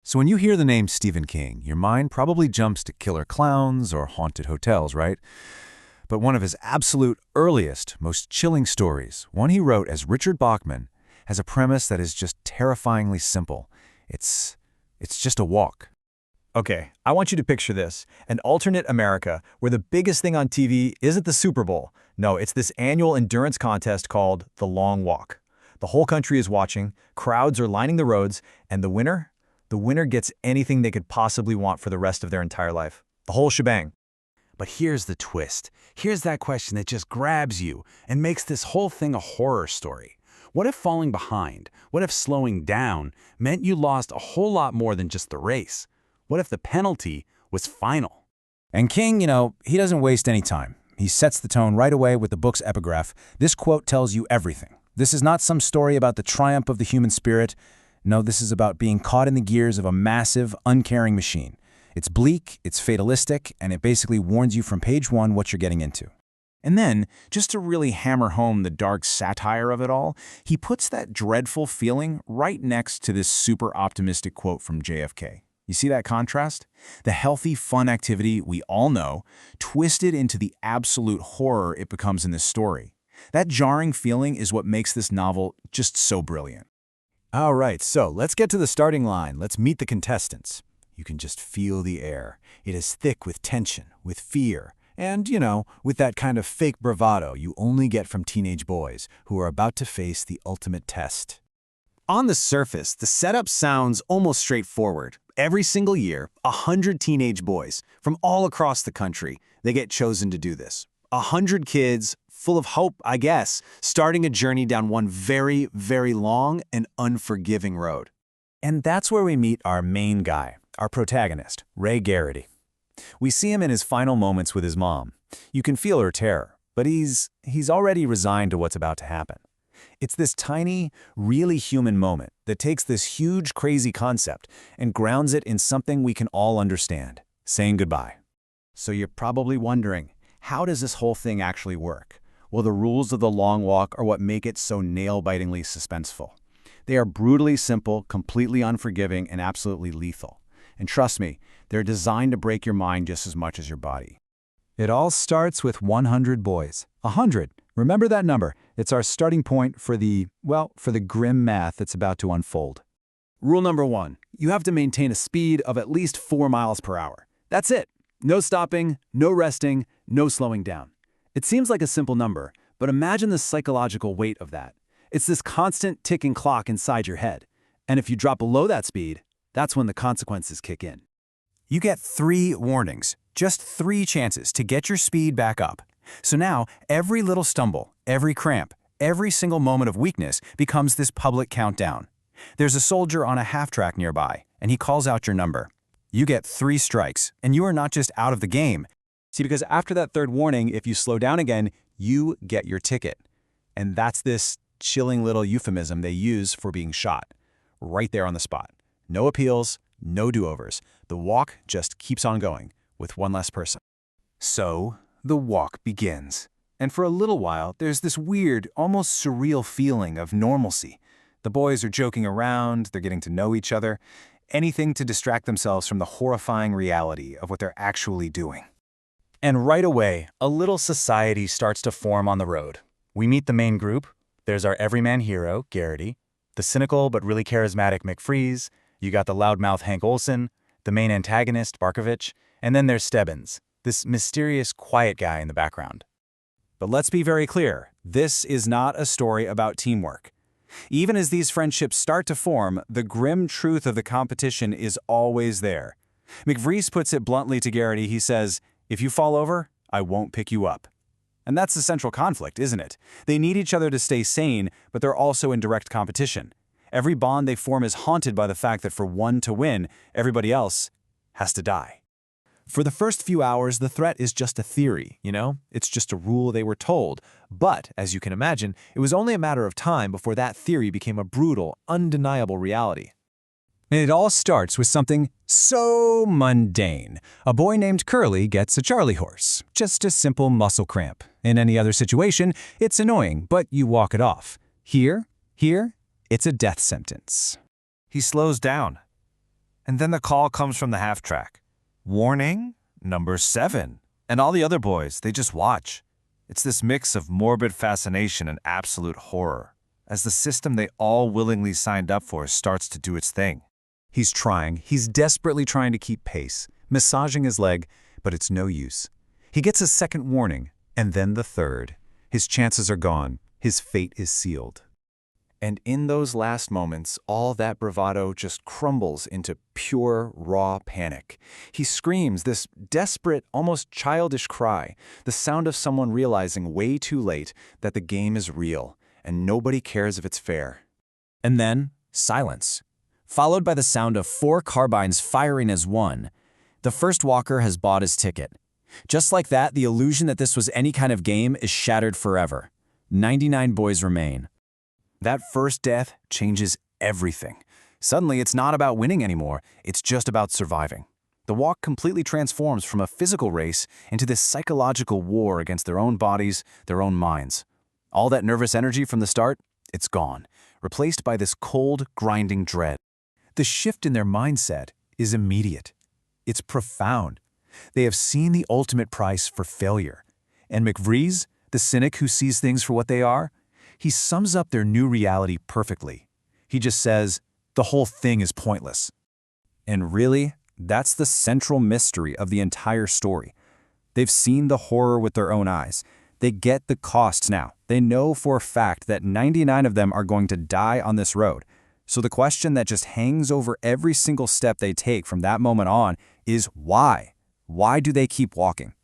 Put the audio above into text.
So when you hear the name Stephen King, your mind probably jumps to killer clowns or haunted hotels, right? But one of his absolute earliest, most chilling stories, one he wrote as Richard Bachman, has a premise that is just terrifyingly simple. It's just a walk. Okay, I want you to picture this, an alternate America where the biggest thing on TV isn't the Super Bowl. No, it's this annual endurance contest called The Long Walk. The whole country is watching, crowds are lining the roads, and the winner? The winner gets anything they could possibly want for the rest of their entire life. The whole shebang. But here's the twist. Here's that question that just grabs you and makes this whole thing a horror story. What if falling behind, what if slowing down meant you lost a whole lot more than just the race? What if the penalty was final? And King, he doesn't waste any time. He sets the tone right away with the book's epigraph. This quote tells you everything. This is not some story about the triumph of the human spirit. No, this is about being caught in the gears of a massive, uncaring machine. It's bleak, it's fatalistic, and it basically warns you from page one what you're getting into. And then, just to really hammer home the dark satire of it all, he puts that dreadful feeling right next to this super optimistic quote from JFK. You see that contrast? The healthy, fun activity we all know, twisted into the absolute horror it becomes in this story. That jarring feeling is what makes this novel just so brilliant. All right, so let's get to the starting line. Let's meet the contestants. You can just feel the air. It is thick with tension, with fear, and, with that kind of fake bravado you only get from teenage boys who are about to face the ultimate test. On the surface, the setup sounds almost straightforward. Every single year, 100 teenage boys from all across the country, they get chosen to do this. 100 kids, full of hope, I guess, starting a journey down one very, very long and unforgiving road. And that's where we meet our main guy, our protagonist, Ray Garraty. We see him in his final moments with his mom. You can feel her terror, but he's already resigned to what's about to happen. It's this tiny, really human moment that takes this huge, crazy concept and grounds it in something we can all understand, saying goodbye. So you're probably wondering, how does this whole thing actually work? Well, the rules of the long walk are what make it so nail-bitingly suspenseful. They are brutally simple, completely unforgiving, and absolutely lethal. And trust me, they're designed to break your mind just as much as your body. It all starts with 100 boys. 100. Remember that number. It's our starting point for the grim math that's about to unfold. Rule number 1. You have to maintain a speed of at least 4 miles per hour. That's it. No stopping, no resting, no slowing down. It seems like a simple number, but imagine the psychological weight of that. It's this constant ticking clock inside your head. And if you drop below that speed, that's when the consequences kick in. You get 3 warnings, just 3 chances to get your speed back up. So now, every little stumble, every cramp, every single moment of weakness becomes this public countdown. There's a soldier on a half-track nearby, and he calls out your number. You get 3 strikes, and you are not just out of the game. See, because after that 3rd warning, if you slow down again, you get your ticket. And that's this chilling little euphemism they use for being shot, right there on the spot. No appeals, no do-overs. The walk just keeps on going, with one less person. So, the walk begins. And for a little while, there's this weird, almost surreal feeling of normalcy. The boys are joking around, they're getting to know each other, anything to distract themselves from the horrifying reality of what they're actually doing. And right away, a little society starts to form on the road. We meet the main group. There's our everyman hero, Garraty, the cynical but really charismatic McFreeze, you got the loudmouth Hank Olson, the main antagonist, Barkovich, and then there's Stebbins, this mysterious, quiet guy in the background. But let's be very clear, this is not a story about teamwork. Even as these friendships start to form, the grim truth of the competition is always there. McFreeze puts it bluntly to Garraty. He says, "If you fall over, I won't pick you up." And that's the central conflict, isn't it? They need each other to stay sane, but they're also in direct competition. Every bond they form is haunted by the fact that for one to win, everybody else has to die. For the first few hours, the threat is just a theory, It's just a rule they were told. But, as you can imagine, it was only a matter of time before that theory became a brutal, undeniable reality. And it all starts with something so mundane. A boy named Curly gets a Charlie horse. Just a simple muscle cramp. In any other situation, it's annoying, but you walk it off. Here, it's a death sentence. He slows down. And then the call comes from the half-track. Warning, number 7. And all the other boys, they just watch. It's this mix of morbid fascination and absolute horror, as the system they all willingly signed up for starts to do its thing. He's desperately trying to keep pace, massaging his leg, but it's no use. He gets a second warning, and then the third. His chances are gone. His fate is sealed. And in those last moments, all that bravado just crumbles into pure, raw panic. He screams this desperate, almost childish cry, the sound of someone realizing way too late that the game is real, and nobody cares if it's fair. And then, silence, followed by the sound of 4 carbines firing as one. The first walker has bought his ticket. Just like that, the illusion that this was any kind of game is shattered forever. 99 boys remain. That first death changes everything. Suddenly, it's not about winning anymore, it's just about surviving. The walk completely transforms from a physical race into this psychological war against their own bodies, their own minds. All that nervous energy from the start, it's gone, replaced by this cold, grinding dread. The shift in their mindset is immediate. It's profound. They have seen the ultimate price for failure. And McVries, the cynic who sees things for what they are, he sums up their new reality perfectly. He just says, the whole thing is pointless. And really, that's the central mystery of the entire story. They've seen the horror with their own eyes. They get the costs now. They know for a fact that 99 of them are going to die on this road. So the question that just hangs over every single step they take from that moment on is why? Why do they keep walking?